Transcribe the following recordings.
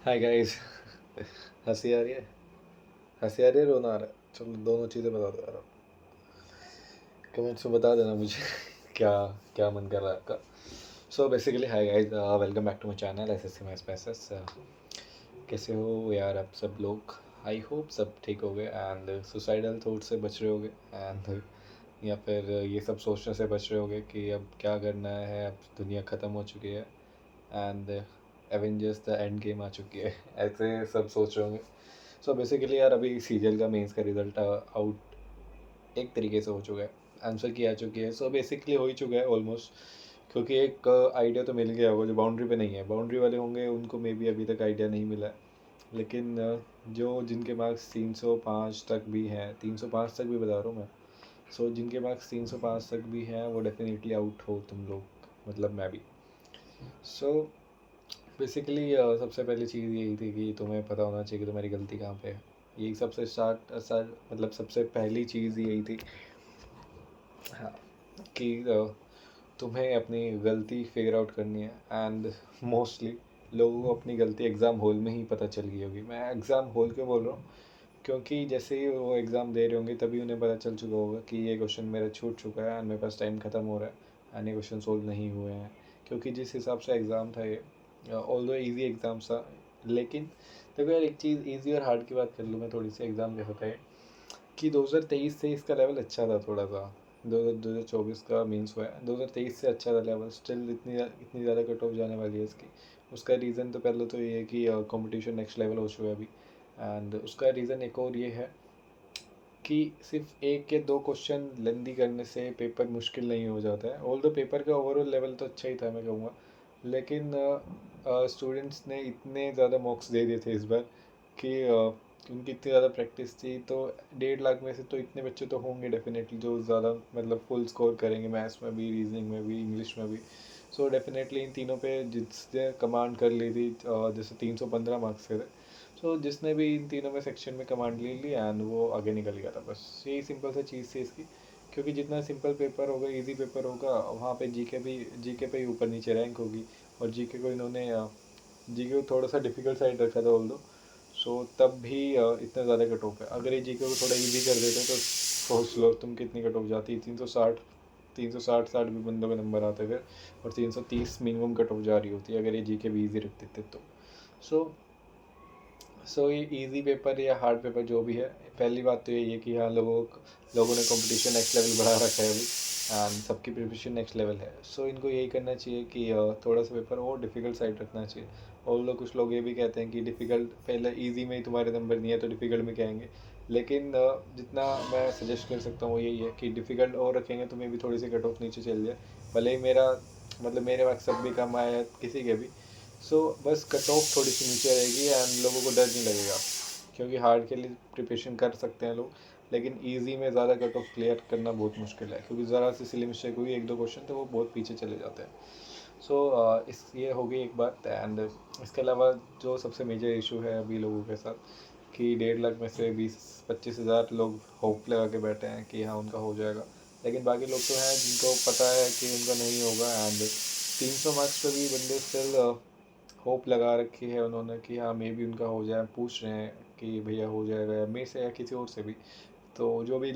Hi guys. हंसी आ रही है। हंसी आ रही है, रोना आ रहा है। चलो दोनों चीज़ें बता दो यार। कमेंट्स में बता देना मुझे। क्या क्या मन कर रहा है आपका। So basically hi guys, welcome back to my channel S S C maths passes. कैसे हो यार आप सब लोग। आई होप सब ठीक हो गए एंड सुसाइडल थॉट से बच रहे होगे एंड या फिर ये सब सोचने से बच रहे होगे कि अब क्या करना है, अब दुनिया ख़त्म हो चुकी है and Avengers the end game आ चुकी है। ऐसे सब सोच रहे होंगे। सो बेसिकली यार अभी सीरियल का मेंस का रिजल्ट आउट एक तरीके से हो चुका है। आंसर की आ चुकी है। सो बेसिकली हो ही चुका है ऑलमोस्ट, क्योंकि एक आइडिया तो मिल गया होगा। जो बाउंड्री पे नहीं है, बाउंड्री वाले होंगे उनको मे बी अभी तक आइडिया नहीं मिला है। लेकिन जो जिनके मार्क्स 305 तक भी हैं, 305 तक भी बता रहा हूँ मैं। सो जिनके मार्क्स 305 तक भी हैं वो डेफिनेटली आउट हो तुम लोग, मतलब मैं भी। सो बेसिकली सबसे पहली चीज़ यही थी कि तुम्हें पता होना चाहिए कि तुम्हारी गलती कहाँ पे है। यही सबसे मतलब सबसे पहली चीज़ यही थी। हाँ, कि तुम्हें अपनी गलती फिगर आउट करनी है एंड मोस्टली लोगों को अपनी गलती एग्ज़ाम हॉल में ही पता चल गई होगी। मैं एग्ज़ाम हॉल क्यों बोल रहा हूँ, क्योंकि जैसे ही वो एग्ज़ाम दे रहे होंगे तभी उन्हें पता चल चुका होगा कि ये क्वेश्चन मेरा छूट चुका है एंड मेरे पास टाइम ख़त्म हो रहा है एंड ये क्वेश्चन सोल्व नहीं हुए हैं। क्योंकि जिस हिसाब से एग्ज़ाम था ये, ऑल्दो ईजी एग्ज़ाम था, लेकिन देखो यार एक चीज़ ईजी और हार्ड की बात कर लूँ मैं थोड़ी सी। एग्ज़ाम कैसा था कि 2023 से इसका लेवल अच्छा था थोड़ा सा। 2024 का मीन्स हुआ है, 2023 से अच्छा था लेवल। स्टिल इतनी इतनी ज़्यादा कट ऑफ जाने वाली है इसकी। उसका रीज़न तो पहले तो ये है कि कंपटीशन नेक्स्ट लेवल हो चुका है अभी। एंड उसका रीज़न एक और ये है कि सिर्फ एक या दो क्वेश्चन लेंदी करने से पेपर मुश्किल नहीं हो जाता है। ऑल दो पेपर का ओवरऑल लेवल तो अच्छा ही था मैं कहूँगा, लेकिन स्टूडेंट्स ने इतने ज़्यादा मॉक्स दे दिए थे इस बार कि उनकी इतनी ज़्यादा प्रैक्टिस थी। तो 1.5 लाख में से तो इतने बच्चे तो होंगे डेफिनेटली जो ज़्यादा मतलब फुल स्कोर करेंगे, मैथ्स में भी, रीजनिंग में भी, इंग्लिश में भी। सो डेफिनेटली इन तीनों पे जिसने कमांड कर ली थी, जैसे 315 मार्क्स के थे, सो जिसने भी इन तीनों में सेक्शन में कमांड ले ली एंड वो आगे निकल गया था। बस यही सिंपल सा चीज़ थी इसकी। क्योंकि जितना सिंपल पेपर होगा, इजी पेपर होगा, वहाँ पे जीके पे ही ऊपर नीचे रैंक होगी। और जीके को इन्होंने जीके को थोड़ा सा डिफिकल्ट साइड रखा था ऑल दो। सो तब भी इतना ज़्यादा कट ऑफ है। अगर ये जीके को थोड़ा इजी कर देते तो सोच लो तुम कितनी कट ऑफ जाती। 360, 360 भी बंदों के नंबर आते फिर, और 330 मिनिमम कट ऑफ जा रही होती अगर ये जीके भी ईजी रख देते तो। सो ये इजी पेपर या हार्ड पेपर जो भी है, पहली बात तो यही है कि हाँ लोगों ने कंपटीशन नेक्स्ट लेवल बढ़ा रखा है अभी एंड सबकी प्रिपरेशन नेक्स्ट लेवल है। सो इनको यही करना चाहिए कि थोड़ा सा पेपर और डिफ़िकल्ट साइड रखना चाहिए। और कुछ लोग ये भी कहते हैं कि डिफ़िकल्ट पहले इजी में ही तुम्हारे नंबर नहीं है तो डिफ़िकल्ट में क्या आएंगे। लेकिन जितना मैं सजेस्ट कर सकता हूँ वो यही है कि डिफ़िकल्ट और रखेंगे तो मे भी थोड़ी सी कट ऑफ नीचे चल जाए। भले ही मेरे मकसद भी कम आया किसी के भी। सो बस कट ऑफ थोड़ी सी नीचे रहेगी एंड लोगों को डर नहीं लगेगा। क्योंकि हार्ड के लिए प्रिपरेशन कर सकते हैं लोग, लेकिन इजी में ज़्यादा कट ऑफ क्लियर करना बहुत मुश्किल है। क्योंकि ज़रा सी सिली मिस्टेक हुई, एक दो क्वेश्चन, तो वो बहुत पीछे चले जाते हैं। सो इस ये हो गई एक बात। एंड इसके अलावा जो सबसे मेजर इशू है अभी लोगों के साथ, कि 1.5 लाख में से 20-25 हज़ार लोग होप लगा के बैठे हैं कि हाँ उनका हो जाएगा। लेकिन बाकी लोग तो हैं जिनको पता है कि उनका नहीं होगा एंड 300 मार्क्स पे भी बंदे स्टिल होप लगा रखी है उन्होंने कि हाँ मे बी उनका हो जाए। पूछ रहे हैं कि भैया हो जाएगा या मेरे से या किसी और से भी। तो जो भी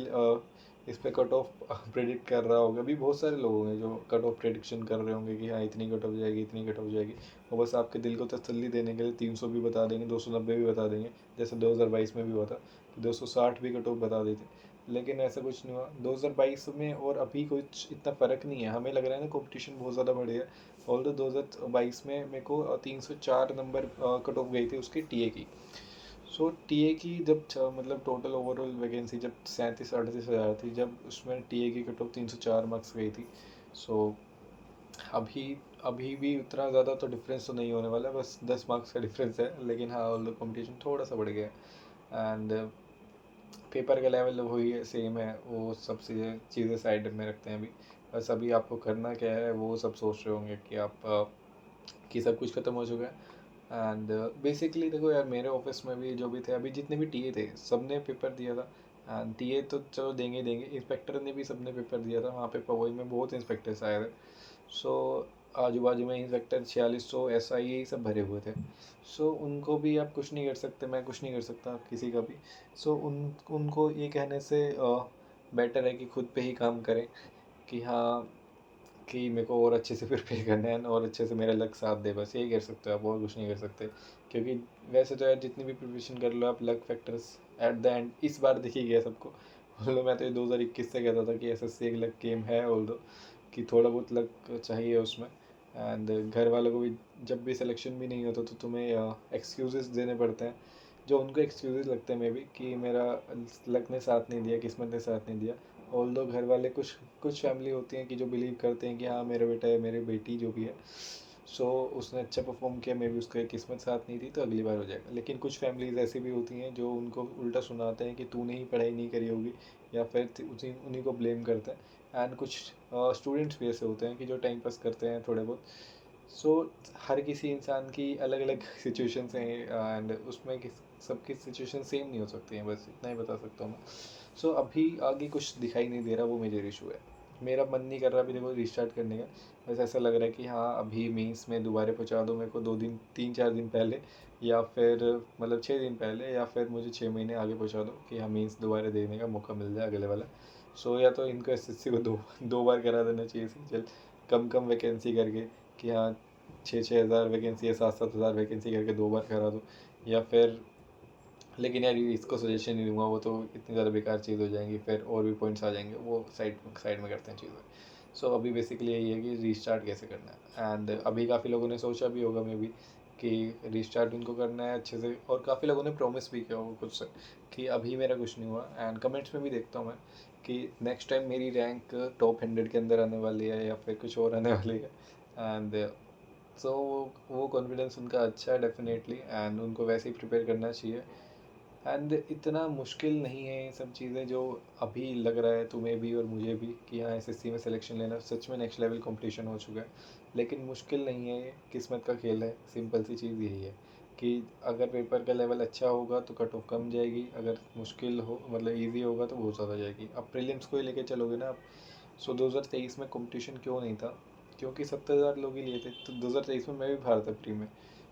इस पर कट ऑफ प्रेडिक्ट कर रहा होगा, अभी बहुत सारे लोग होंगे जो कट ऑफ प्रेडिक्शन कर रहे होंगे कि हाँ इतनी कट ऑफ जाएगी, इतनी कट ऑफ जाएगी। वो बस आपके दिल को तसल्ली देने के लिए 300 भी बता देंगे, 290 भी बता देंगे, जैसे 2022 में भी हुआ था कि 260 भी कट ऑफ बता देते। लेकिन ऐसा कुछ नहीं हुआ 2022 में और अभी कुछ इतना फ़र्क नहीं है। हमें लग रहा है ना कंपटीशन बहुत ज़्यादा बढ़ गया। ऑल दो 2022 में मेरे को 304 नंबर कट ऑफ गई थी उसकी टीए की। सो टीए की जब मतलब टोटल ओवरऑल वैकेंसी जब 37-38 हज़ार थी, जब उसमें टीए की कट ऑफ 304 मार्क्स गई थी। सो अभी अभी भी उतना ज़्यादा तो डिफरेंस तो नहीं होने वाला, बस 10 मार्क्स का डिफरेंस है। लेकिन हाँ कंपटीशन थोड़ा सा बढ़ गया है एंड पेपर का लेवल वही है, सेम है। वो सब चीज़ें साइड में रखते हैं अभी। बस अभी आपको करना क्या है वो सब सोच रहे होंगे कि कि सब कुछ ख़त्म हो चुका है। एंड बेसिकली देखो यार, मेरे ऑफिस में भी जो भी थे अभी, जितने भी टीए थे सब ने पेपर दिया था। एंड टीए तो चलो देंगे ही देंगे, इंस्पेक्टर ने भी सबने पेपर दिया था। वहाँ पे पवई में बहुत इंस्पेक्टर्स आए थे। सो आजू बाजू में इंस्पेक्टर 4600 SI यही सब भरे हुए थे। सो उनको भी आप कुछ नहीं कर सकते, मैं कुछ नहीं कर सकता किसी का भी। सो उनको ये कहने से बेटर है कि खुद पे ही काम करें कि हाँ, कि मेरे को और अच्छे से प्रिपेयर करना है और अच्छे से मेरा लक साथ दे, बस यही कर सकते हो आप, और कुछ नहीं कर सकते। क्योंकि वैसे तो यार जितनी भी प्रिपरेशन कर लो आप, luck factors at the end इस बार दिख ही गया सबको। बोलो मैं तो ये 2021 से कहता था कि SSC एक लक गेम है, ऑल दो कि थोड़ा बहुत लक चाहिए उसमें। एंड घर वालों को भी जब भी सिलेक्शन भी नहीं होता तो तुम्हें एक्सक्यूज़ेस देने पड़ते हैं, जो उनको एक्सक्यूज़ेस लगते हैं मे बी कि मेरा लक ने साथ नहीं दिया, किस्मत ने साथ नहीं दिया। ऑल दो घर वाले कुछ कुछ फैमिली होती हैं कि जो बिलीव करते हैं कि हाँ मेरा बेटा है, मेरी बेटी जो भी है, सो उसने अच्छा परफॉर्म किया, मे बी उसका किस्मत साथ नहीं थी तो अगली बार हो जाएगा। लेकिन कुछ फैमिलीज ऐसी भी होती हैं जो उनको उल्टा सुनाते हैं कि तूने ही पढ़ाई नहीं करी होगी, या फिर उन्हीं को ब्लेम करते हैं। एंड कुछ स्टूडेंट्स भी ऐसे होते हैं कि जो टाइम पास करते हैं थोड़े बहुत। सो हर किसी इंसान की अलग अलग सिचुएशंस हैं एंड उसमें सबकी सिचुएशन सेम नहीं हो सकती हैं, बस इतना ही बता सकता हूँ मैं। सो अभी आगे कुछ दिखाई नहीं दे रहा, वो मेजर इशू है। मेरा मन नहीं कर रहा अभी देखो रिस्टार्ट करने का। बस ऐसा लग रहा है कि हाँ अभी मीन्स में दोबारा पहुँचा दो मेरे को 2 दिन 3-4 दिन पहले, या फिर मतलब 6 दिन पहले, या फिर मुझे 6 महीने आगे पहुँचा दो कि हाँ मीन्स दोबारा देने का मौका मिल जाए अगले वाला। सो या तो इनको SSC को दो दो बार करा देना चाहिए चल, कम कम वैकेंसी करके कि हाँ 6-6 हज़ार वैकेंसी या 7-7 हज़ार वैकेंसी करके 2 बार करा दो। या फिर लेकिन यार इसको सजेशन नहीं दूंगा, वो तो इतनी ज़्यादा बेकार चीज़ हो जाएंगी, फिर और भी पॉइंट्स आ जाएंगे, वो साइड साइड में करते हैं चीज़ें। सो अभी बेसिकली यही है कि रीस्टार्ट कैसे करना है। एंड अभी काफ़ी लोगों ने सोचा भी होगा मे बी कि रीस्टार्ट उनको करना है अच्छे से, और काफ़ी लोगों ने प्रॉमिस भी किया होगा खुद से कि अभी मेरा कुछ नहीं हुआ। एंड कमेंट्स में भी देखता हूँ मैं कि नेक्स्ट टाइम मेरी रैंक टॉप 100 के अंदर आने वाली है या फिर कुछ और आने वाली है। एंड सो वो कॉन्फिडेंस उनका अच्छा है डेफिनेटली, एंड उनको वैसे ही प्रिपेयर करना चाहिए। एंड इतना मुश्किल नहीं है ये सब चीज़ें जो अभी लग रहा है तुम्हें भी और मुझे भी कि हाँ SSC में सिलेक्शन लेना सच में नेक्स्ट लेवल कंपटीशन हो चुका है। लेकिन मुश्किल नहीं है, ये किस्मत का खेल है, सिंपल सी चीज़ यही है कि अगर पेपर का लेवल अच्छा होगा तो कट ऑफ कम जाएगी, अगर मुश्किल हो मतलब ईजी होगा तो बहुत ज़्यादा जाएगी। अब प्रीलिम्स को ही लेके चलोगे ना आप। सो 2023 में कंपटीशन क्यों नहीं था, क्योंकि 70,000 लोग ही लिए थे, तो 2023 में मैं भी बाहर था प्री में।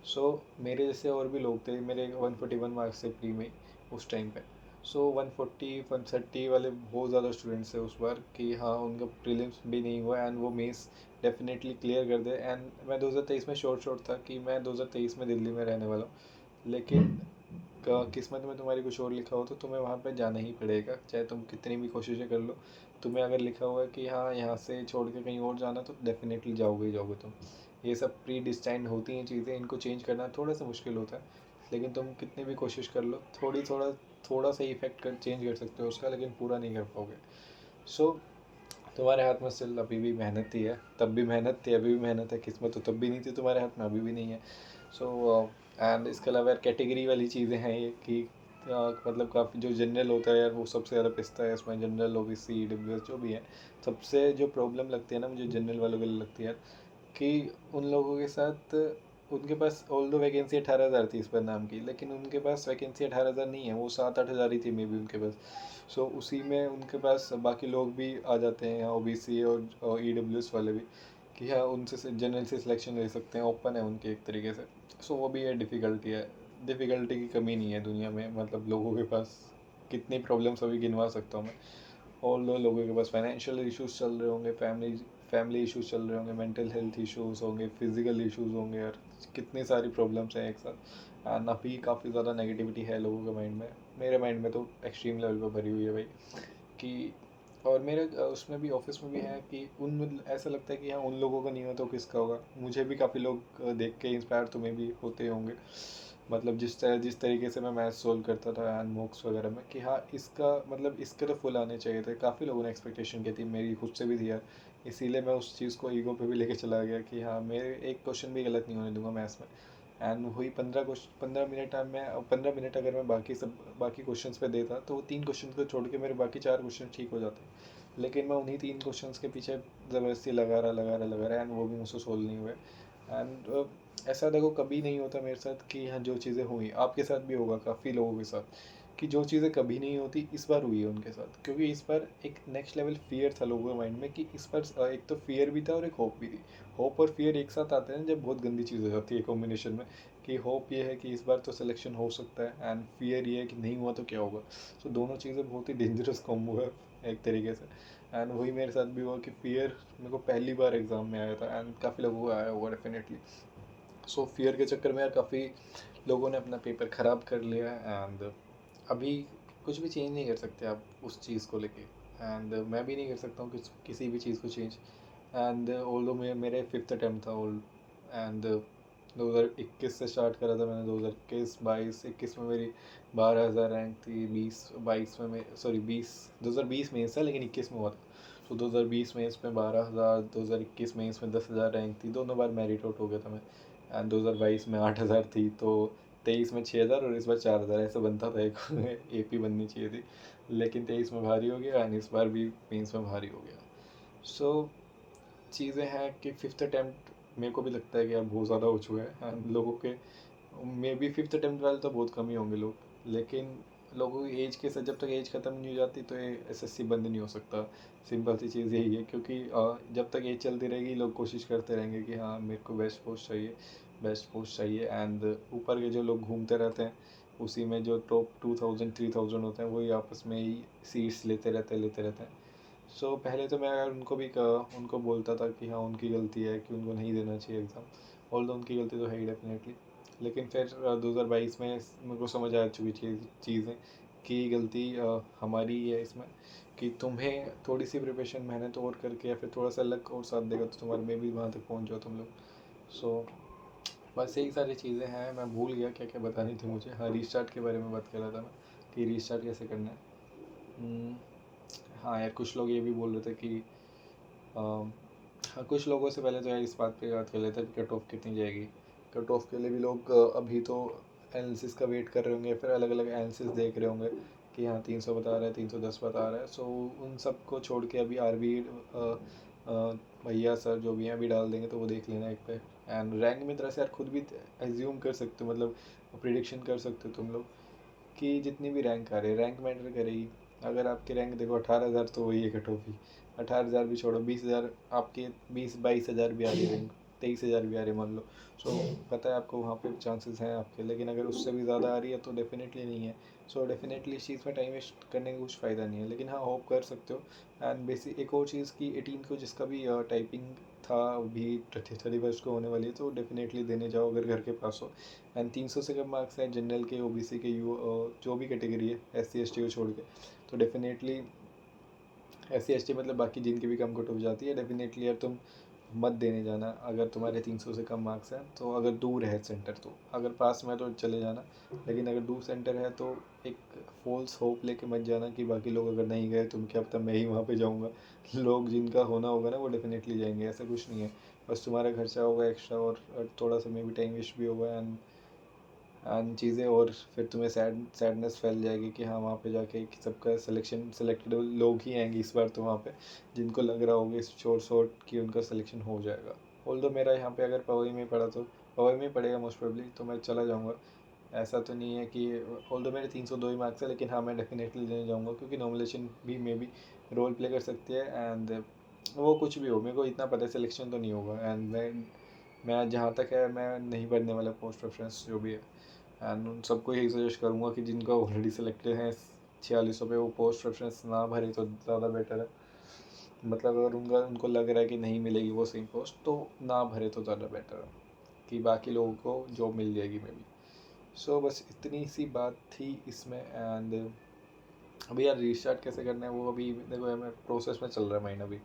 सो मेरे जैसे और भी लोग थे, मेरे 141 मार्क्स से प्री में उस टाइम पे। सो 140 130 वाले बहुत ज़्यादा स्टूडेंट्स थे उस बार कि हाँ उनका प्रीलिम्स भी नहीं हुआ एंड वो मेंस डेफिनेटली क्लियर कर दे। एंड मैं 2023 में शॉर्ट था कि मैं 2023 में दिल्ली में रहने वाला हूँ, लेकिन किस्मत में तुम्हारी कुछ और लिखा हो तो तुम्हें वहाँ पे जाना ही पड़ेगा, चाहे तुम कितनी भी कोशिशें कर लो। तुम्हें अगर लिखा हुआ है कि हाँ यहाँ से छोड़ के कहीं और जाना, तो डेफिनेटली जाओगे ही जाओगे तुम। ये सब प्री डिस्टाइंड होती हैं चीज़ें, इनको चेंज करना थोड़ा सा मुश्किल होता है, लेकिन तुम कितनी भी कोशिश कर लो थोड़ा सा इफेक्ट कर चेंज कर सकते हो उसका, लेकिन पूरा नहीं कर पाओगे। सो तुम्हारे हाथ में स्टिल अभी भी मेहनत ही है, तब भी मेहनत थी अभी भी मेहनत है, किस्मत तो तब भी नहीं थी तुम्हारे हाथ में, अभी भी नहीं है। सो एंड इसके अलावा यार कैटेगरी वाली चीज़ें हैं ये कि मतलब काफ़ी जो जनरल होता है यार वो सबसे ज़्यादा पिसता है इसमें, जनरल OBC EWS जो भी है। सबसे जो प्रॉब्लम लगती है ना मुझे जनरल वालों को लगती है कि उन लोगों के साथ उनके पास ऑल दो वैकेंसी 18,000 थी इस पर नाम की, लेकिन उनके पास वैकेंसी 18,000 नहीं है, वो 7-8 हज़ार ही थी मे बी उनके पास। सो उसी में उनके पास बाकी लोग भी आ जाते हैं, OBC और EWS वाले भी, कि हाँ उनसे जनरल से सिलेक्शन ले सकते हैं, ओपन है उनके एक तरीके से। सो वो भी है, डिफ़िकल्टी है। डिफ़िकल्टी की कमी नहीं है दुनिया में, मतलब लोगों के पास कितनी प्रॉब्लम्स अभी गिनवा सकता हूँ मैं। और लोगों के पास फाइनेंशियल इश्यूज चल रहे होंगे, फैमिली इश्यूज चल रहे होंगे, मेंटल हेल्थ इश्यूज होंगे, फिजिकल इश्यूज होंगे, यार कितनी सारी प्रॉब्लम्स हैं एक साथ। एंड अभी काफ़ी ज़्यादा नेगेटिविटी है लोगों के माइंड में, मेरे माइंड में तो एक्सट्रीम लेवल पर भरी हुई है भाई। कि और मेरे उसमें भी ऑफिस में भी है कि उन ऐसा लगता है कि हाँ उन लोगों का नहीं हुआ तो किसका होगा। मुझे भी काफ़ी लोग देख के इंस्पायर तुम्हें भी होते होंगे, मतलब जिस तरीके से मैं मैथ सोल्व करता था एंड मॉक्स वगैरह में, कि हाँ इसका मतलब इसके तो फुल आने चाहिए थे। काफ़ी लोगों ने एक्सपेक्टेशन की थी, मेरी खुद से भी थी यार, इसीलिए मैं उस चीज़ को ईगो पे भी लेके चला गया कि हाँ मेरे एक क्वेश्चन भी गलत नहीं होने दूंगा मैथ्स में। एंड वही 15 मिनट में 15 मिनट अगर मैं बाकी क्वेश्चंस पे देता तो वो 3 क्वेश्चन को छोड़ के मेरे बाकी 4 क्वेश्चन ठीक हो जाते, लेकिन मैं उन्हीं 3 क्वेश्चंस के पीछे ज़बरदस्ती लगा रहा एंड वो भी मुझसे सोल्व नहीं हुए। एंड ऐसा देखो कभी नहीं होता मेरे साथ कि हाँ जो चीज़ें हुई आपके साथ भी होगा, काफ़ी लोगों के साथ, कि जो चीज़ें कभी नहीं होती इस बार हुई है उनके साथ, क्योंकि इस बार एक नेक्स्ट लेवल फियर था लोगों के माइंड में कि इस बार एक तो फियर भी था और एक होप भी थी। होप और फियर एक साथ आते हैं जब बहुत गंदी चीज़ हो जाती है कॉम्बिनेशन में, कि होप ये है कि इस बार तो सिलेक्शन हो सकता है एंड फियर ये है कि नहीं हुआ तो क्या होगा। सो दोनों चीज़ें बहुत ही डेंजरस कॉम्बो है एक तरीके से। एंड वही मेरे साथ भी हुआ कि फियर मेरे को पहली बार एग्ज़ाम में आया था एंड काफ़ी लोगों को आया होगा डेफिनेटली। सो फियर के चक्कर में यार काफ़ी लोगों ने अपना पेपर ख़राब कर लिया एंड अभी कुछ भी चेंज नहीं कर सकते आप उस चीज़ को लेके। एंड मैं भी नहीं कर सकता हूँ किसी भी चीज़ को चेंज। एंड ओल्डो मेरे फिफ्थ अटैम्प्ट था ओल्ड एंड 2021 से स्टार्ट करा था मैंने। 2021 22 21 में मेरी 12,000 रैंक थी। 22 में सॉरी 2020 में था लेकिन 21 में हुआ था। तो 2020 में इसमें 12,000, 2021 में इसमें 10,000 रैंक थी। दोनों बार मेरिट आउट हो गया था मैं। एंड 2022 में 8,000 थी, तो 23 में 6,000 और इस बार 4,000 ऐसा बनता था एक AP बननी चाहिए थी, लेकिन 23 में भारी हो गया एंड इस बार भी मेंस में भारी हो गया। सो चीज़ें हैं कि फिफ्थ अटैम्प्ट मेरे को भी लगता है कि यार बहुत ज़्यादा हो चुका है एंड लोगों के मे बी फिफ्थ अटैम्प्ट वाले तो बहुत कम ही होंगे लोग, लेकिन लोगों की एज के साथ जब तक एज ख़त्म नहीं हो जाती तो ये SSC बंद नहीं हो सकता। सिंपल सी चीज़ यही है, क्योंकि जब तक एज चलती रहेगी लोग कोशिश करते रहेंगे कि हाँ मेरे को बेस्ट पोस्ट चाहिए, बेस्ट पोस्ट चाहिए। एंड ऊपर के जो लोग घूमते रहते हैं उसी में जो टॉप 2,000 3,000 होते हैं वही आपस में ही सीट्स लेते रहते हैं। सो पहले तो मैं उनको भी उनको बोलता था कि हाँ उनकी गलती है कि उनको नहीं देना चाहिए एग्ज़ाम, ऑल दो उनकी गलती तो है ही डेफिनेटली। लेकिन फिर 2022 में मेरे को समझ आ चुकी चीज़ें कि गलती हमारी ही है इसमें, कि तुम्हें थोड़ी सी प्रिपरेशन मेहनत और करके या फिर थोड़ा सा लक और साथ देगा तो तुम्हारे में भी वहाँ तक पहुँच जाओ तुम लोग। सो बस यही सारी चीज़ें हैं। मैं भूल गया क्या क्या बतानी थी मुझे। हाँ रीस्टार्ट के बारे में बात कर रहा था मैं कि रीस्टार्ट कैसे करना है। हाँ यार कुछ लोग ये भी बोल रहे थे कि हाँ कुछ लोगों से पहले तो यार इस बात पे बात कर लेते हैं कि कट ऑफ कितनी जाएगी। कट ऑफ के लिए भी लोग अभी तो एनालिसिस का वेट कर रहे होंगे, फिर अलग अलग एनालिसिस देख रहे होंगे कि हाँ 300 बता रहा है, 310 बता रहा है। सो उन सब को छोड़ के अभी RV भैया सर जो भी हैं अभी डाल देंगे तो वो देख लेना एक पे। एंड रैंक में तरह से यार खुद भी एज्यूम कर सकते हो, मतलब प्रिडिक्शन कर सकते हो तुम लोग कि जितनी भी रैंक आ रही है रैंक मैटर करेगी। अगर आपकी रैंक देखो 18,000 तो वही है कट ऑफ ही। 18,000 भी छोड़ो, 20,000 आपके 20-22,000 भी आ रही है रैंक, 23,000 भी आ रही है मान लो। सो पता है आपको वहाँ पे चांसेस हैं आपके, लेकिन अगर उससे भी ज़्यादा आ रही है तो डेफिनेटली नहीं है। सो डेफिनेटली इस चीज़ में टाइम वेस्ट करने का कुछ फ़ायदा नहीं है, लेकिन हाँ होप कर सकते हो। एंड बेसिक एक और चीज़ की 18 को जिसका भी टाइपिंग था अभी 31 को होने वाली है तो डेफिनेटली देने जाओ अगर घर के पास हो। एंड 300 से कम मार्क्स हैं जनरल के, OBC के, जो भी कैटेगरी है SC ST को छोड़ के, तो डेफिनेटली SC ST मतलब बाकी जिनकी भी कम कट ऑफ जाती है डेफिनेटली यार तुम मत देने जाना अगर तुम्हारे 300 से कम मार्क्स हैं तो। अगर दूर है सेंटर तो, अगर पास में तो चले जाना, लेकिन अगर दूर सेंटर है तो एक फॉल्स होप लेके मत जाना कि बाकी लोग अगर नहीं गए तुम क्या पता मैं ही वहाँ पे जाऊँगा। लोग जिनका होना होगा ना वो डेफिनेटली जाएंगे, ऐसा कुछ नहीं है। बस तुम्हारा खर्चा होगा एक्स्ट्रा और थोड़ा सा मे भी टाइम वेस्ट भी होगा एंड चीज़ें, और फिर तुम्हें सैडनेस फैल जाएगी कि हाँ वहाँ पे जाके कि सबका सेलेक्टेड लोग ही आएंगे इस बार तो वहाँ पे, जिनको लग रहा होगा इस शॉर्ट कि उनका सिलेक्शन हो जाएगा। ऑल्दो मेरा यहाँ पे अगर पवई में पड़ा तो पवई में पड़ेगा मोस्ट प्रोबेबली तो मैं चला जाऊँगा। ऐसा तो नहीं है कि ऑल्दो मेरे 302 ही मार्क्स है, लेकिन हाँ मैं डेफिनेटली देने जाऊँगा क्योंकि नॉमिनेशन भी मे बी रोल प्ले कर सकती है। एंड वो कुछ भी हो मेरे को इतना पता है सिलेक्शन तो नहीं होगा। एंड मैं जहाँ तक है मैं नहीं पढ़ने वाला पोस्ट प्रेफरेंस जो भी है। एंड उन सबको यही सजेस्ट करूँगा कि जिनका ऑलरेडी सिलेक्टेड है 4600 पे वो पोस्ट प्रेफरेंस ना भरे तो ज़्यादा बेटर है। मतलब अगर उनको लग रहा है कि नहीं मिलेगी वो सेम पोस्ट तो ना भरे तो ज़्यादा बेटर है कि बाकी लोगों को जॉब मिल जाएगी मे बी। सो बस इतनी सी बात थी इसमें। एंड अभी यार रीस्टार्ट कैसे करना है वो अभी देखो हमें प्रोसेस में चल रहा है माइंड अभी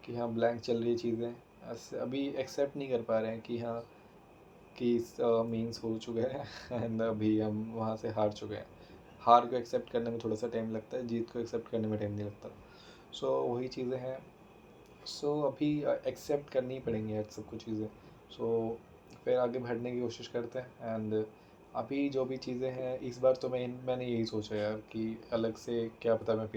कि हाँ ब्लैंक चल रही है चीज़ें। अभी एक्सेप्ट नहीं कर पा रहे हैं कि हाँ कि मीन्स हो चुका है एंड अभी हम वहाँ से हार चुके हैं। हार को एक्सेप्ट करने में थोड़ा सा टाइम लगता है, जीत को एक्सेप्ट करने में टाइम नहीं लगता। सो वही चीज़ें हैं। सो अभी एक्सेप्ट करनी ही पड़ेंगी यार सब कुछ चीज़ें। सो फिर आगे बढ़ने की कोशिश करते हैं। एंड अभी जो भी चीज़ें हैं इस बार तो मैंने यही सोचा यार कि अलग से क्या पता मैं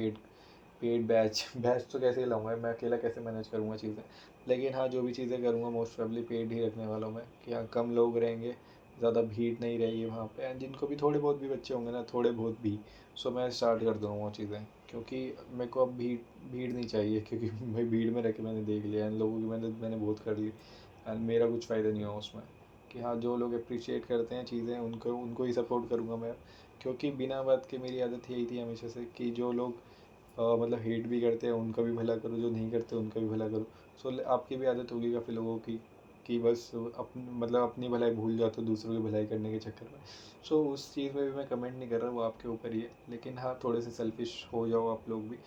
पेड बैच बैच तो कैसे ही लाऊंगा मैं अकेला, कैसे मैनेज करूँगा चीज़ें। लेकिन हाँ जो भी चीज़ें करूँगा मोस्ट प्रोबेबली पेड ही रखने वाला हूँ मैं कि हाँ कम लोग रहेंगे, ज़्यादा भीड़ नहीं रहेगी वहाँ पे। एंड जिनको भी थोड़े बहुत भी बच्चे होंगे ना थोड़े बहुत भी, सो मैं स्टार्ट कर दूँगा वो चीज़ें। क्योंकि मेरे को अब भीड़ नहीं चाहिए, क्योंकि भाई भीड़ में रह के मैंने देख लिया, इन लोगों की मैंने बहुत कर ली एंड मेरा कुछ फ़ायदा नहीं हुआ उसमें। कि हाँ, जो लोग अप्रिशिएट करते हैं चीज़ें उनको उनको ही सपोर्ट करूँगा मैं, क्योंकि बिना बात के मेरी आदत यही थी हमेशा से कि जो लोग मतलब हेट भी करते हैं उनका भी भला करो, जो नहीं करते उनका भी भला करो। सो आपकी भी आदत होगी काफ़ी लोगों की कि बस मतलब अपनी भलाई भूल जाते हो दूसरों की भलाई करने के चक्कर में। सो उस चीज़ में भी मैं कमेंट नहीं कर रहा, वो आपके ऊपर ही है। लेकिन हाँ, थोड़े से सेल्फिश हो जाओ आप लोग भी,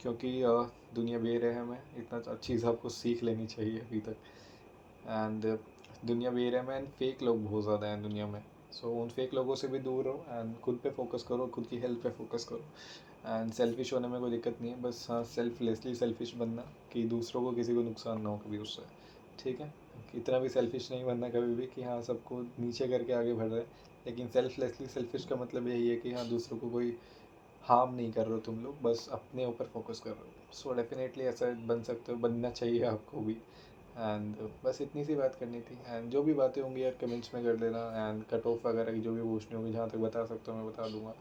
क्योंकि दुनिया बेरहम है, इतना चीज़ आपको सीख लेनी चाहिए अभी तक। एंड दुनिया बेरहम है एंड फेक लोग बहुत ज़्यादा हैं दुनिया में। सो उन फेक लोगों से भी दूर रहो एंड खुद पे फोकस करो, खुद की हेल्थ पे फोकस करो। एंड सेल्फिश होने में कोई दिक्कत नहीं है, बस हाँ सेल्फलेसली सेल्फिश बनना कि दूसरों को किसी को नुकसान ना हो कभी उससे, ठीक है। इतना भी सेल्फिश नहीं बनना कभी भी कि हाँ सबको नीचे करके आगे बढ़ रहे हैं, लेकिन सेल्फलेसली सेल्फिश का मतलब यही है कि हाँ दूसरों को कोई हार्म नहीं कर रहे हो तुम लोग, बस अपने ऊपर फोकस कर रहे हो। सो डेफिनेटली ऐसा बन सकते हो, बनना चाहिए आपको भी। एंड बस इतनी सी बात करनी थी। एंड जो भी बातें होंगी यार कमेंट्स में कर देना, एंड कट ऑफ वगैरह की जो भी पूछनी होगी, जहाँ तक बता सकता हूँ मैं बता दूँगा,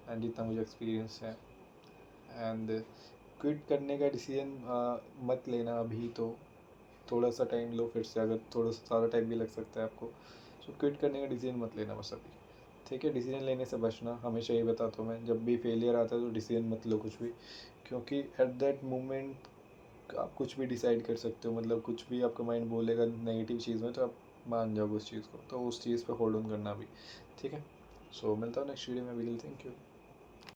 एंड जितना मुझे एक्सपीरियंस है। एंड क्विट करने का डिसीजन मत लेना अभी, तो थोड़ा सा टाइम लो फिर से, अगर थोड़ा सा ज़्यादा टाइम भी लग सकता है आपको। सो क्विट करने का डिसीजन मत लेना बस अभी, ठीक है। डिसीजन लेने से बचना, हमेशा यही बताता हूँ मैं, जब भी फेलियर आता है तो डिसीजन मत लो कुछ भी, क्योंकि एट दैट मोमेंट आप कुछ भी डिसाइड कर सकते हो। मतलब कुछ भी आपका माइंड बोलेगा नेगेटिव चीज़ में तो आप मान जाओगे उस चीज़ को, तो उस चीज़ पे होल्ड ऑन करना भी, ठीक है। सो मिलता हूँ नेक्स्ट वीडियो में, बिल्कुल, थैंक यू।